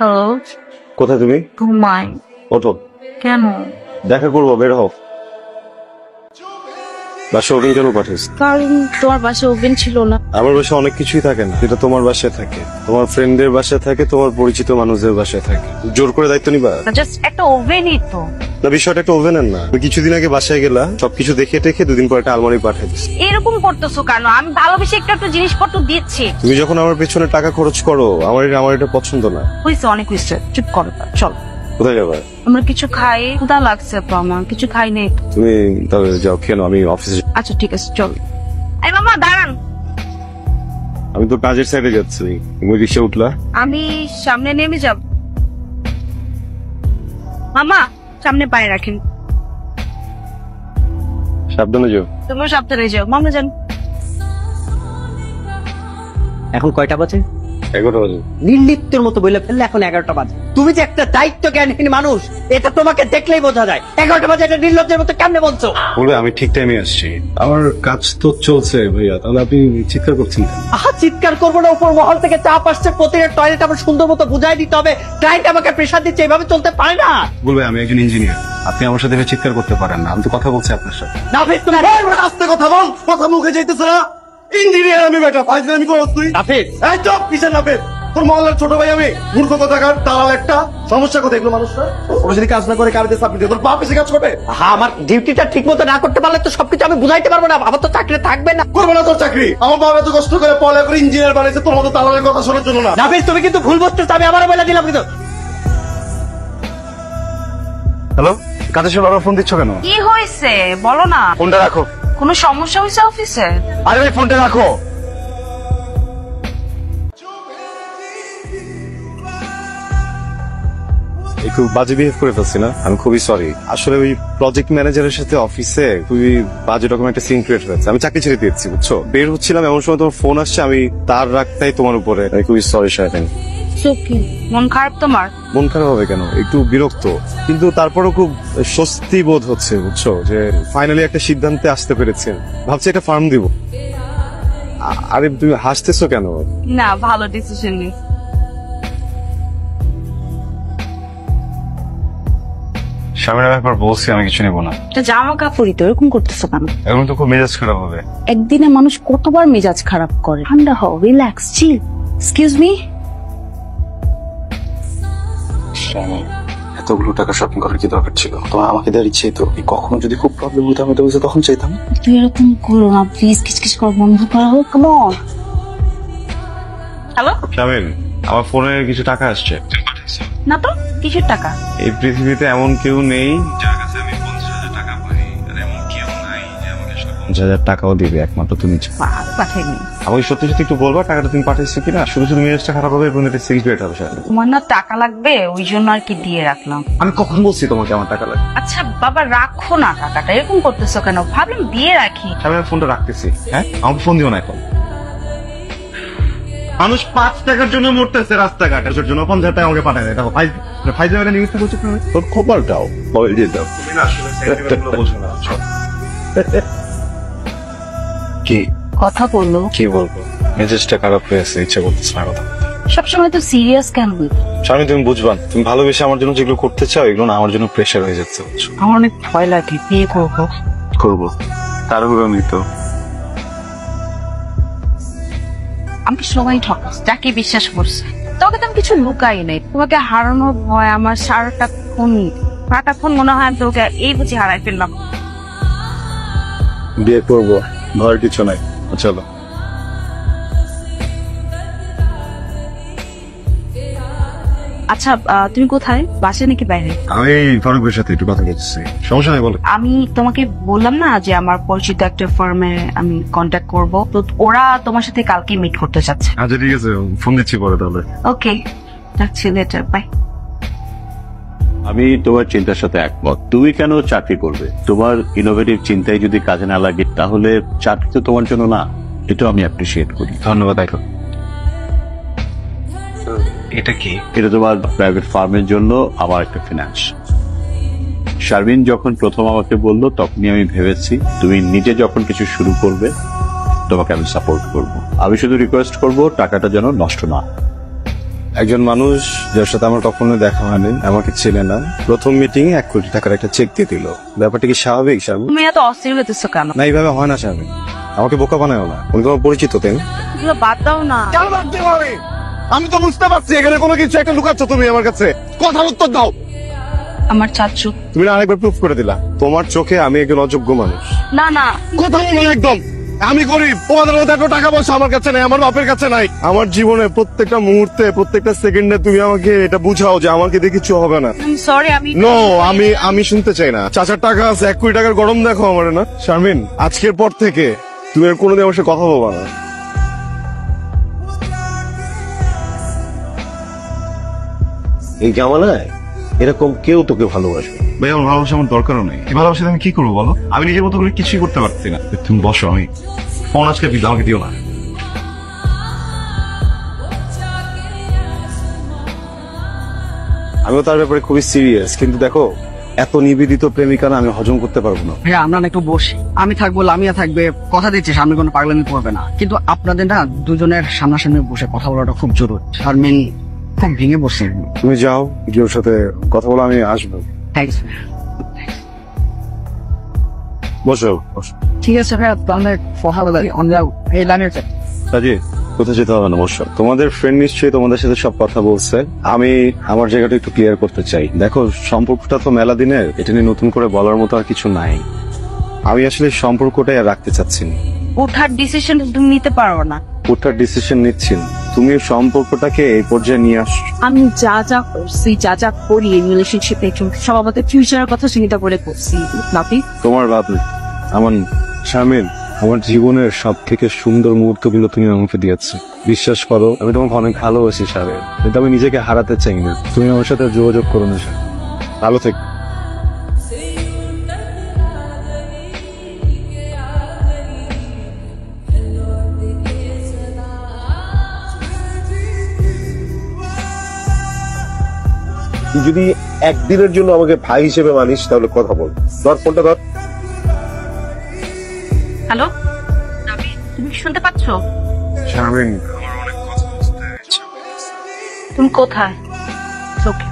Hello, কোথায় তুমি? ঘুমাই। ওঠো। কেন? দেখা করবো, বের হও। বাসা ওভেন কেন পাঠিয়েছ? কারণ তোমার বাসায় ওভেন ছিল না। আমার বাসায় অনেক কিছুই থাকে না, যেটা তোমার বাসায় থাকে, তোমার ফ্রেন্ডের বাসায় থাকে, তোমার পরিচিত মানুষদের বাসায় থাকে। জোর করে দায়িত্ব নিবা? জাস্ট একটা ওভেনই তো। না, বিষয়টা একটা ওভেনের না। তুমি কিছুদিন আগে বাসায় গেলা, সবকিছু দেখে টেখে 2 দিন পর একটা আলমারি পাঠিয়ে দিচ্ছি। এরকম করতেছো কেন? আমি ভালোবেসে একটু একটু জিনিসপত্র দিচ্ছি। তুমি যখন আমার পেছনে টাকা খরচ করো, আমার এটা পছন্দ না। হয়েছে, অনেক হয়েছে, চুপ করো। চল, কোথায় যাবে? আমরা কিছু খাই, ক্ষুধা লাগছে তো আমার, কিছু খাই নেই। তুমি তাহলে যাও, কেন আমি অফিসে। আচ্ছা ঠিক আছে, চল। এই মামা দাঁড়ান। আমি তো কাজের সাইডে যাচ্ছি, তুমি রিক্সা উঠলা? আমি সামনে নেমে যাব। মামা সামনে পায়ে রাখেন। সাবধানে যাও। তুমিও সাবধানে যাও। মামা যান। এখন কয়টা বাজে? 11টা বাজে। নির্লিপ্তের মতো বলে ফেললে এখন 11টা বাজে। তুমি যে একটা দায়িত্ব জ্ঞানহীন মানুষ, এটা তোমাকে দেখলেই বোঝা যায়। 11টা বাজে এটা নির্লজ্জের মতো কেমনে বলছো? বলে আমি ঠিক টাইমে আসছি, আমার কাজ তো চলছে ভাইয়া, তাহলে আপনি চিৎকার করছেন কেন? আহা, চিৎকার করবো না, উপর মহল থেকে চাপ আসছে, প্রতিটা টয়লেট আমার সুন্দর মতো বুঝাই দিতে হবে। ক্লায়েন্ট আমাকে প্রেশার দিচ্ছে, এভাবে চলতে পারে না। বলবে আমি একজন ইঞ্জিনিয়ার, আপনি আমার সাথে চিৎকার করতে পারেন না, আমি তো কথা বলছি আপনার সাথে। নাফিস, তুমি আস্তে কথা বল, কথা মুখে যাইতেছে না। ইঞ্জিনিয়ার আমি বেটা, ফাইজলামি করছ তুই? নাফিস, এই চুপ, কিসের নাফিস? তোর মহল্লার ছোট ভাই আমি, মূর্খ কথাকার দালাল একটা। সমস্যা কোথায় এগুলো মানুষরা? ওরা যদি কাজ না করে কাবিতে চাকরি দিয়ে, তোর বাপ এসে কাজ করবে? হ্যাঁ, আমার ডিউটিটা ঠিক মতো না করতে পারলে তো সবকিছু আমি বুঝাইতে পারবো না। আমার তো চাকরি থাকবে না। করবে না তোর চাকরি? আমার বাবা এত কষ্ট করে পড়ালেখা করে ইঞ্জিনিয়ার বানিয়েছে, তোর মতো দালালের কথা শোনার জন্য না। নাফিস, তুমি কিন্তু ভুল বুঝতেছো, আমি আবারও বলে দিলাম কিন্তু। হ্যালো, কাজের সময় আবার ফোন দিচ্ছ কেন? কি হয়েছে বলো না। ফোনটা রাখো। কোনো সমস্যা হয়েছে অফিসে? আরে ভাই, ফোনটা রাখো। একটু বাজে বিহেভ করে ফেলছি না? আমি খুবই সরি। আসলে ওই প্রজেক্ট ম্যানেজারের সাথে অফিসে খুবই বাজে রকম একটা সিন ক্রিয়েট হয়েছে। আমি চাকরি ছেড়ে দিয়েছি, বুঝছো? বের হচ্ছিলাম, এমন সময় তোমার ফোন আসছে, আমি তার রাখতাই তোমার উপরে। আমি খুবই সরি শাহিন। কি মন খারাপ তোমার? মন খারাপ হবে কেন? একটু বিরক্ত, কিন্তু তারপরও খুব স্বস্তি বোধ হচ্ছে, বুঝছো, যে ফাইনালি একটা সিদ্ধান্তে আসতে পেরেছেন। ভাবছি একটা ফার্ম দিব। আরে তুমি হাসতেছো কেন? না, ভালো ডিসিশন নিস। স্বামীর ব্যাপার বলছি, আমি কিছু নেবো না। জামা কাপড়ই তো, এরকম করতেছো কেন? এখন তো খুব মেজাজ খারাপ হবে। একদিনে মানুষ কতবার মেজাজ খারাপ করে? ঠান্ডা হও, রিল্যাক্স, চিল। Excuse me. এতগুলো টাকা শপিং করার কি দরকার ছিল? তোমার আমাকে দেওয়ার ইচ্ছেই তো। কখনো যদি খুব প্রবলেম হতো আমি তো তখন চাইতাম। তুই এরকম করো না প্লিজ, কিচকিচ করা বন্ধ করো। Come on. হ্যালো শামিল, আমার ফোনে কিছু টাকা আসছে। না তো, কিসের টাকা? এই পৃথিবীতে এমন কেউ নেই যার কাছে আমি 50,000 টাকা পাই, আর এমন কেউ নাই যে আমাকে 50,000 টাকাও দিবে, একমাত্র তুমি। পাঠাইনি। আমাকে সত্যি সত্যি একটু বলবা টাকাটা তুমি পাঠাইছো কিনা? শুধু শুধু মেজাজটা খারাপ হবে এবং এটা সিগারেট হবে। তোমার না টাকা লাগবে, ওই জন্য আর কি দিয়ে রাখলাম। আমি কখন বলছি তোমাকে আমার টাকা লাগবে? আচ্ছা বাবা, রাখো না টাকাটা, এরকম করতেছো কেন? ভাবলাম দিয়ে রাখি। আমি ফোনটা রাখতেছি। হ্যাঁ, আমাকে ফোন দিও না এখন। মানুষ 5 টাকার জন্য মরতেছে রাস্তাঘাটের জন্য, 50,000 টাকা আমাকে পাঠায় দেয়। দেখো ফাইজলামের নিউজটা বলছো তুমি। তোর খবরটাও মোবাইল দিয়ে দাও। তুমি না আসলে সেন্টিমেন্টগুলো বোঝো না। কি কথা বললো? কি বলবো? মেজাজটা খারাপ হয়েছে, ইচ্ছা করতেছে না কথা। সবসময় তো সিরিয়াস কেন? স্বামী, তুমি বুঝবা না। তুমি ভালোবেসে আমার জন্য যেগুলো করতে চাও, এগুলো না আমার জন্য প্রেশার হয়ে যাচ্ছে, বুঝছো? আমার অনেক ভয় লাগে। বিয়ে করবো। করবো, তারপরে আমি তো। আমি সবাই ঠকাস, যাকে বিশ্বাস করছে। তোকে তো আমি কিছু লুকাই নাই। তোমাকে হারানোর ভয় আমার সারাটাক্ষণ মনে হয় আমি তোকে এই বুঝি হারাই ফেললাম। বিয়ে করবো, ভয়ের কিছু নাই। চলো। আচ্ছা, তুমি কোথায়? বাসে নাকি বাইরে? আমি ফারুকের সাথে একটু কথা বলতেছি, সমস্যা নাই, বলো। আমি তোমাকে বললাম না যে আমার পরিচিত একটা ফার্মে আমি কন্ট্যাক্ট করব, তো ওরা তোমার সাথে কালকে মিট করতে চাচ্ছে। আচ্ছা ঠিক আছে, ফোন দিচ্ছি পরে তাহলে। ওকে, রাখছি, লেটার, বাই। আমি তোমার চিন্তার সাথে একমত। তুমি কেন চাকরি করবে? তোমার ইনোভেটিভ চিন্তায় যদি কাজে না লাগে তাহলে চাকরি তো তোমার জন্য না। এটা আমি অ্যাপ্রিসিয়েট করি। ধন্যবাদ। এটা কি? এটা তোমার প্রাইভেট ফার্মের জন্য আমার একটা ফিনান্স। শারমিন যখন প্রথম আমাকে বললো তখনই আমি ভেবেছি তুমি নিজে যখন কিছু শুরু করবে তোমাকে আমি সাপোর্ট করব। আমি শুধু রিকোয়েস্ট করব টাকাটা যেন নষ্ট না। একজন মানুষ যার সাথে আমার কখনো দেখা হয়নি, আমাকে চেনে না, প্রথম মিটিং এ 1 কোটি টাকার একটা চেক দিয়ে দিল। ব্যাপারটা কি স্বাভাবিক শারমিন? তুমি এত অস্থির হতেছো কেন? না, এইভাবে হয় না শারমিন, আমাকে বোকা বানায়ও না, উনি তোমার পরিচিত তেন। এগুলো বাদ দাও না। কেন ভাবতে পারি? আমি তো বুঝতে পারছি এখানে কোনো কিছু একটা লুকাচ্ছ তুমি আমার কাছে। কথার উত্তর দাও। আমার চাচু। তুমি না আরেকবার প্রুফ করে দিলা তোমার চোখে আমি একজন অযোগ্য মানুষ। না না, কথা বলো না একদম। আমি গরিব, তোমাদের মতো এত টাকা পয়সা আমার কাছে নাই, আমার বাপের কাছে নাই। আমার জীবনে প্রত্যেকটা মুহূর্তে, প্রত্যেকটা সেকেন্ডে তুমি আমাকে এটা বুঝাও যে আমাকে দিয়ে কিছু হবে না। সরি আমি নো, আমি শুনতে চাই না। চাচার টাকা আছে, 1 কোটি টাকার গরম দেখো আমার না। শারমিন, আজকের পর থেকে তুমি আর কোনোদিন আমার সাথে কথা বলবা না। এই জামানায় এরকম কেউ তোকে ভালোবাসে। ভাই, আমার ভালোবাসা আমার দরকারও নেই। এই ভালোবাসা আমি কি করবো বলো? আমি নিজের মতো করে কিছুই করতে পারছি না। তুমি বসো, আমি ফোন আজকে দিই, আমাকে দিও না। আমিও তার ব্যাপারে খুবই সিরিয়াস, কিন্তু দেখো এত নিবেদিত প্রেমিকা না আমি হজম করতে পারবো না। ভাইয়া আমরা না একটু বসি, আমি থাকবো, লামিয়া থাকবে, কথা দিচ্ছি সামনে কোনো পাগলামি করবে না, কিন্তু আপনাদের না দুজনের সামনাসামনি বসে কথা বলাটা খুব জরুরি। শারমিন খুব ভেঙে বসছে। তুমি যাও, গিয়ে সাথে কথা বলো, আমি আসবো। থ্যাংকস। বসো বসো। ঠিক আছে ভাইয়া, তাহলে কথা বলে অন্য এই লামিয়া চাই। কাজে কোথায় যেতে হবে না, বসো। তোমাদের ফ্রেন্ড নিশ্চয়ই তোমাদের সাথে সব কথা বলছে। আমি আমার জায়গাটা একটু ক্লিয়ার করতে চাই। দেখো, সম্পর্কটা তো মেলা দিনের, এটা নিয়ে নতুন করে বলার মতো আর কিছু নাই। আমি আসলে সম্পর্কটাই আর রাখতে চাচ্ছি না। ওঠার ডিসিশন তুমি নিতে পারো না। ওটার ডিসিশন নিচ্ছি না। তুমি সম্পর্কটাকে এই পর্যায়ে নিয়ে আসছো। আমি যা যা করছি, যা যা করি এই রিলেশনশিপে, সব আমাদের ফিউচারের কথা চিন্তা করে করছি। নাপি, তোমার বাদ নেই, আমার শারমিন, আমার জীবনের সব থেকে সুন্দর মুহূর্তগুলো তুমি আমাকে দিয়েছো। বিশ্বাস করো, আমি তোমাকে অনেক ভালোবাসি শারমিন, কিন্তু আমি নিজেকে হারাতে চাই না। তুমি আমার সাথে যোগাযোগ করো না শারমিন। ভালো থেকো। তুই যদি একদিনের জন্য আমাকে ভাই হিসেবে মানিস তাহলে কথা বল। ধর ফোনটা ধর। হ্যালো নাপি, তুমি কি শুনতে পাচ্ছ? শারমিন, তুমি কোথায়? ওকে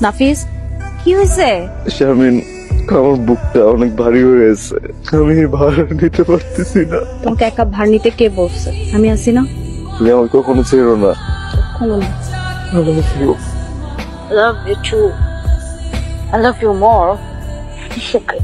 নাফিস, কি হয়েছে? শারমিন, আমার বুকটা অনেক ভারী হয়ে গেছে, আমি ভার নিতে পারতেছি না। তোমাকে একা ভার নিতে কে বলছে? আমি আছি না। তুমি আমাকে কখনো ছেড়ো না। কখনো না। I love you. I love you too. I love you more. It's okay.